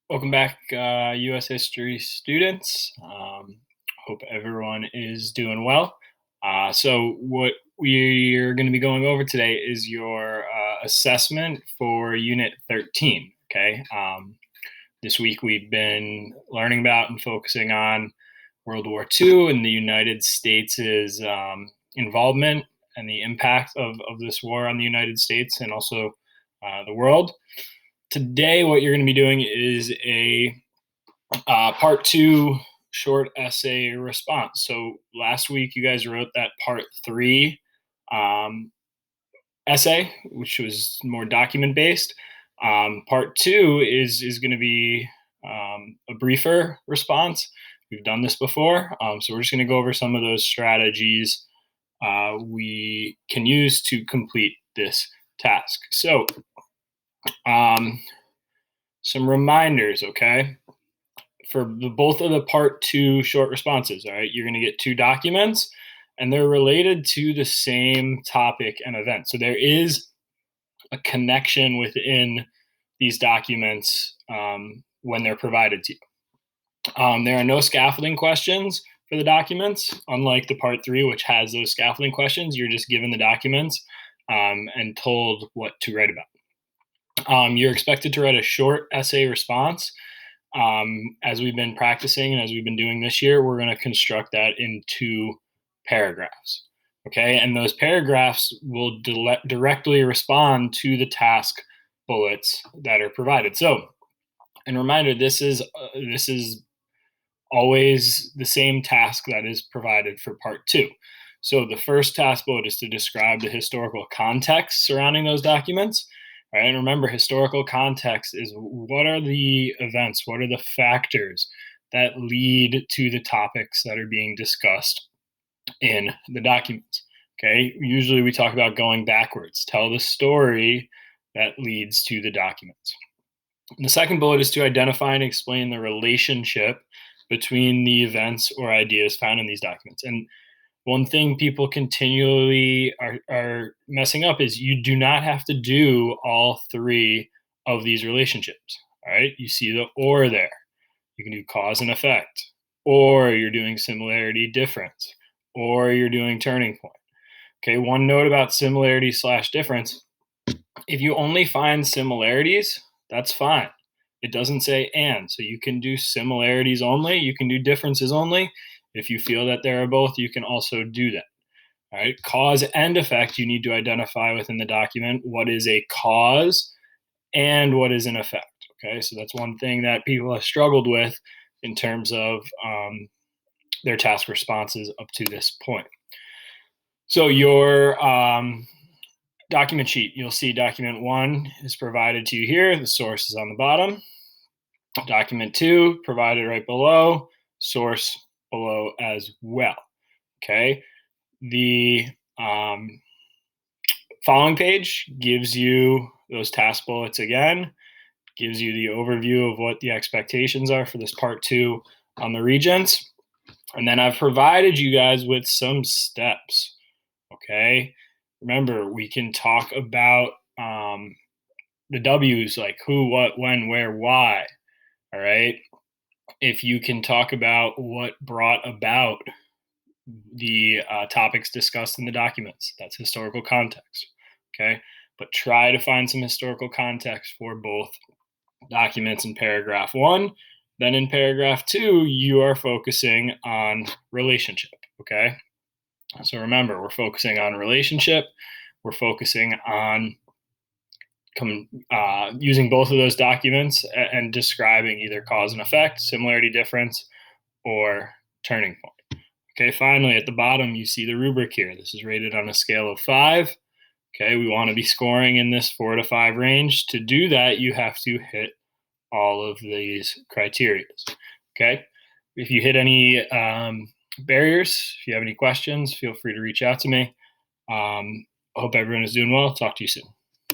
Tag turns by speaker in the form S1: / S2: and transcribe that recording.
S1: Welcome back, U.S. history students. Hope everyone is doing well. So, what we're going to be going over today is your assessment for Unit 13. Okay. This week we've been learning about and focusing on World War II and the United States' involvement and the impact of this war on the United States and also the world. Today, what you're going to be doing is a part two short essay response. So last week, you guys wrote that part three um, essay, which was more document based. Part two is going to be a briefer response. We've done this before, so we're just going to go over some of those strategies we can use to complete this task. So, some reminders, okay? For both of the part two short responses, all right, you're going to get two documents and they're related to the same topic and event. So there is a connection within these documents when they're provided to you. There are no scaffolding questions for the documents, unlike the part three, which has those scaffolding questions. You're just given the documents and told what to write about. You're expected to write a short essay response. As we've been practicing and as we've been doing this year, we're going to construct that in two paragraphs. Okay. And those paragraphs will directly respond to the task bullets that are provided. So, and reminder, this is always the same task that is provided for part two. So the first task bullet is to describe the historical context surrounding those documents. Right? And remember, historical context is what are the events, what are the factors that lead to the topics that are being discussed in the documents. Okay, usually we talk about going backwards, tell the story that leads to the documents. And the second bullet is to identify and explain the relationship between the events or ideas found in these documents. And one thing people continually are messing up is you do not have to do all three of these relationships. All right. You see the or there. You can do cause and effect, or you're doing similarity difference, or you're doing turning point. Okay. One note about similarity slash difference. If you only find similarities, that's fine. It doesn't say and. So you can do similarities only, you can do differences only. If you feel that there are both, you can also do that. All right. Cause and effect, you need to identify within the document what is a cause and what is an effect. Okay. So that's one thing that people have struggled with in terms of their task responses up to this point. So your document sheet, you'll see document one is provided to you here. The source is on the bottom. Document two provided right below, source below as well. Okay. The following page gives you those task bullets again, gives you the overview of what the expectations are for this part two on the regents. And then I've provided you guys with some steps. Okay. Remember, we can talk about the W's like who, what, when, where, why. All right. If you can talk about what brought about the topics discussed in the documents, that's historical context. Okay. But try to find some historical context for both documents in paragraph one. Then in paragraph two, you are focusing on relationship. Okay. So remember, we're focusing on relationship. We're focusing on using both of those documents and describing either cause and effect, similarity difference, or turning point. Okay, finally, at the bottom, you see the rubric here. This is rated on a scale of 5. Okay, we want to be scoring in this 4 to 5 range. To do that, you have to hit all of these criteria. Okay, if you hit any barriers, if you have any questions, feel free to reach out to me. I hope everyone is doing well. Talk to you soon.